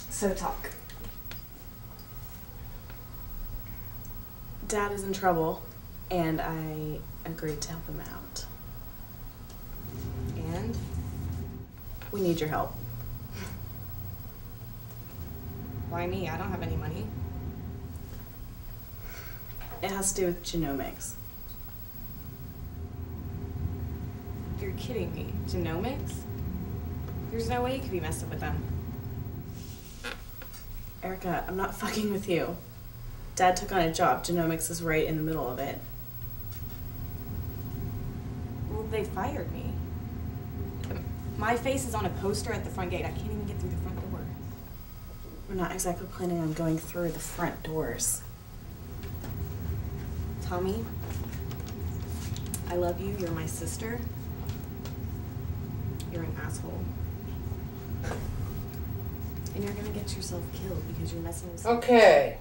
So talk. Dad is in trouble, and I agreed to help him out. And we need your help. Why me? I don't have any money. It has to do with genomics. You're kidding me. Genomics? There's no way you could be messing with them. Erica, I'm not fucking with you. Dad took on a job. Genomics is right in the middle of it. Well, they fired me. My face is on a poster at the front gate. I can't even get through the front door. We're not exactly planning on going through the front doors. Tommy, I love you. You're my sister. You're an asshole. And you're gonna get yourself killed because you're messing with someone. Okay.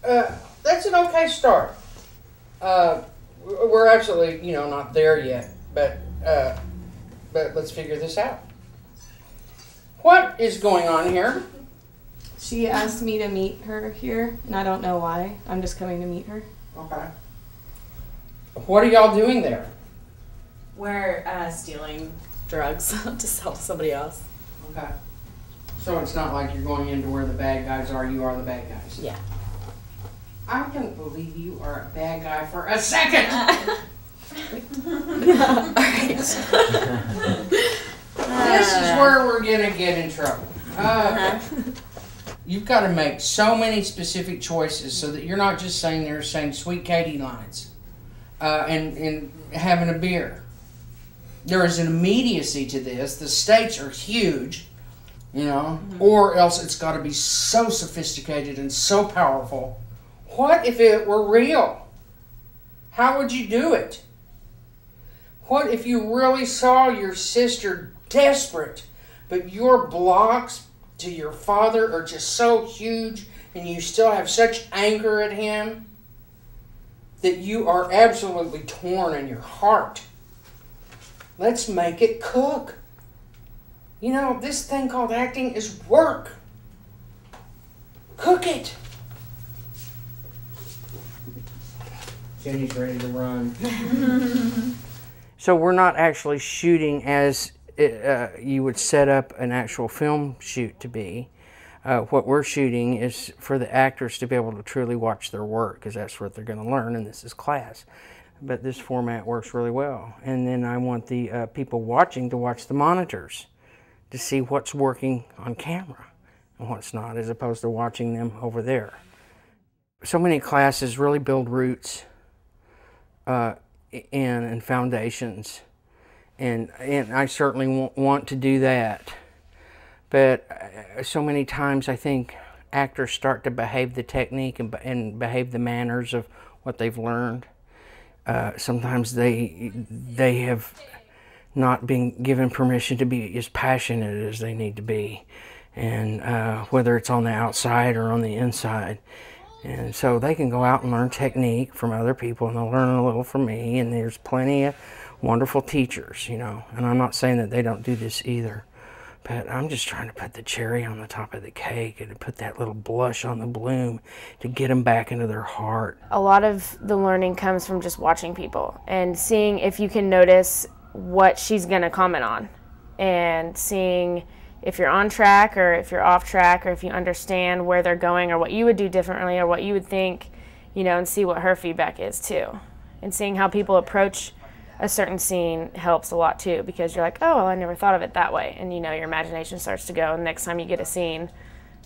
That's an okay start. We're absolutely, not there yet, but let's figure this out. What is going on here? She asked me to meet her here, and I don't know why. I'm just coming to meet her. Okay. What are y'all doing there? We're stealing drugs to sell to somebody else. Okay. So it's not like you're going into where the bad guys are, you are the bad guys. Yeah. I don't believe you are a bad guy for a second! Alright. This is where we're gonna get in trouble. You've got to make so many specific choices so that you're not just saying there saying Sweet Katie lines and having a beer. There is an immediacy to this. The stakes are huge. Or else it's got to be so sophisticated and so powerful. What if it were real? How would you do it? What if you really saw your sister desperate, but your blocks to your father are just so huge and you still have such anger at him that you are absolutely torn in your heart? Let's make it cook. This thing called acting is work. Cook it. Jenny's ready to run. So we're not actually shooting as you would set up an actual film shoot to be. What we're shooting is for the actors to be able to truly watch their work, because that's what they're going to learn, and this is class. But this format works really well. And then I want the people watching to watch the monitors to see what's working on camera and what's not, as opposed to watching them over there. So many classes really build roots and foundations, and I certainly want to do that. But so many times I think actors start to behave the technique and behave the manners of what they've learned. Sometimes they have not been given permission to be as passionate as they need to be, and whether it's on the outside or on the inside. And so they can go out and learn technique from other people, and they'll learn a little from me, and there's plenty of wonderful teachers, and I'm not saying that they don't do this either, but I'm just trying to put the cherry on the top of the cake and to put that little blush on the bloom to get them back into their heart. A lot of the learning comes from just watching people and seeing if you can notice what she's going to comment on, and seeing if you're on track or if you're off track, or if you understand where they're going or what you would do differently or what you would think, and see what her feedback is too. And seeing how people approach a certain scene helps a lot too, because you're like, oh, well, I never thought of it that way. And your imagination starts to go, and next time you get a scene,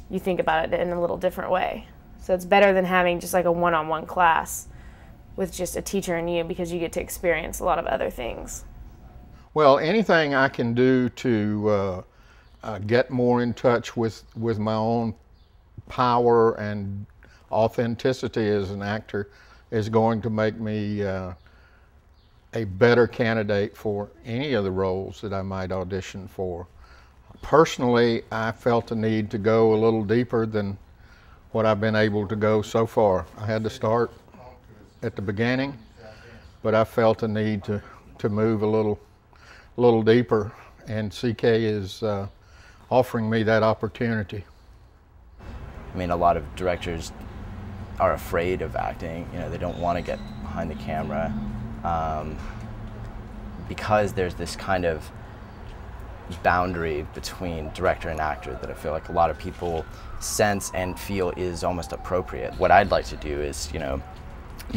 you think about it in a little different way. So it's better than having just like a one-on-one class with just a teacher and you, because you get to experience a lot of other things. Well, anything I can do to get more in touch with my own power and authenticity as an actor is going to make me a better candidate for any of the roles that I might audition for. Personally, I felt the need to go a little deeper than what I've been able to go so far. I had to start at the beginning, but I felt a need to to move a little deeper, and CK is offering me that opportunity. I mean, a lot of directors are afraid of acting. You know, they don't want to get behind the camera because there's this kind of boundary between director and actor that I feel like a lot of people sense and feel is almost appropriate. What I'd like to do is, you know,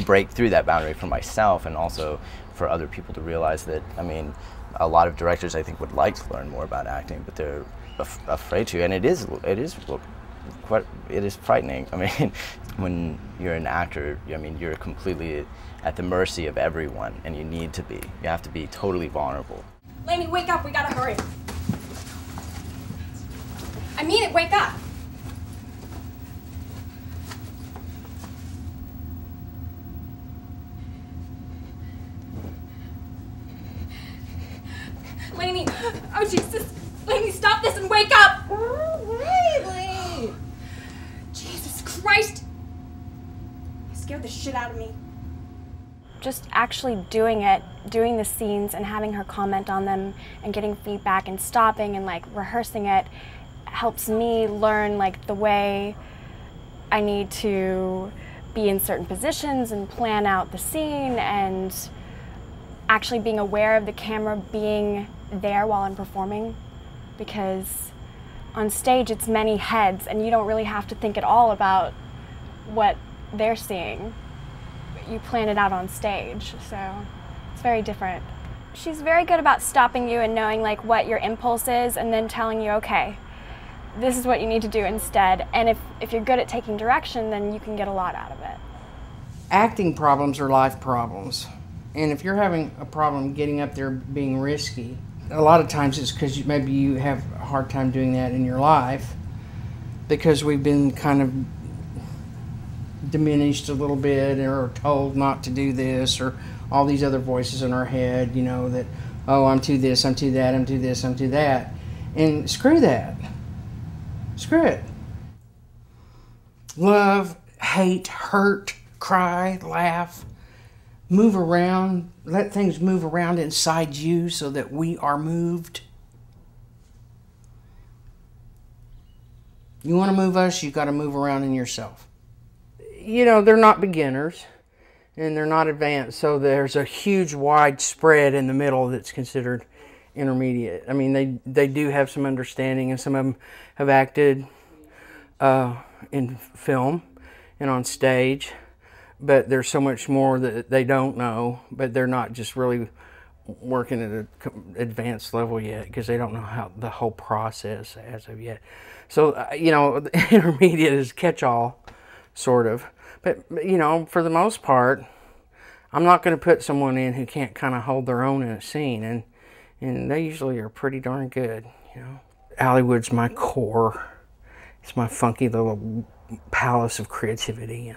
break through that boundary for myself and also for other people to realize that, I mean, a lot of directors I think would like to learn more about acting, but they're afraid to, and it is frightening. I mean, when you're an actor, I mean, you're completely at the mercy of everyone, and you need to be. You have to be totally vulnerable. Lainey, wake up, we gotta hurry. I mean it, wake up. Lainey, oh Jesus. Lainey, stop this and wake up. Really? Jesus Christ. You scared the shit out of me. Just actually doing it, doing the scenes and having her comment on them and getting feedback and stopping and like rehearsing it helps me learn like the way I need to be in certain positions and plan out the scene, and actually being aware of the camera being there while I'm performing, because on stage it's many heads and you don't really have to think at all about what they're seeing. You plan it out on stage, so it's very different. She's very good about stopping you and knowing like what your impulse is and then telling you, okay, this is what you need to do instead. And if you're good at taking direction, then you can get a lot out of it. Acting problems are life problems. And if you're having a problem getting up there being risky, a lot of times it's because maybe you have a hard time doing that in your life because we've been kind of diminished a little bit or told not to do this, or all these other voices in our head, you know, that, oh, I'm too this, I'm too that, I'm too this, I'm too that. And screw that. Screw it. Love, hate, hurt, cry, laugh, move around, let things move around inside you so that we are moved. You want to move us, you got to move around in yourself. You know, they're not beginners and they're not advanced, so there's a huge wide spread in the middle that's considered intermediate. I mean, they do have some understanding, and some of them have acted in film and on stage, but there's so much more that they don't know, but they're not just really working at an advanced level yet because they don't know how the whole process as of yet. So, you know, the intermediate is catch-all, sort of. But, you know, for the most part, I'm not going to put someone in who can't kind of hold their own in a scene, and they usually are pretty darn good, you know. Hollywood's my core. It's my funky little palace of creativity,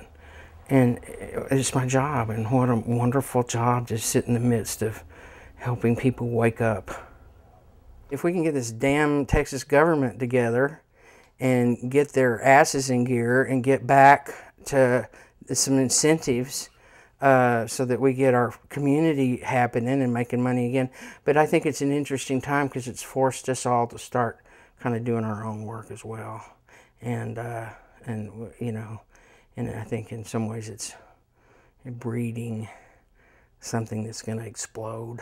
and it's my job, and what a wonderful job to sit in the midst of helping people wake up. If we can get this damn Texas government together and get their asses in gear and get back to some incentives so that we get our community happening and making money again. But I think it's an interesting time because it's forced us all to start kind of doing our own work as well. And you know, and I think in some ways it's breeding something that's going to explode.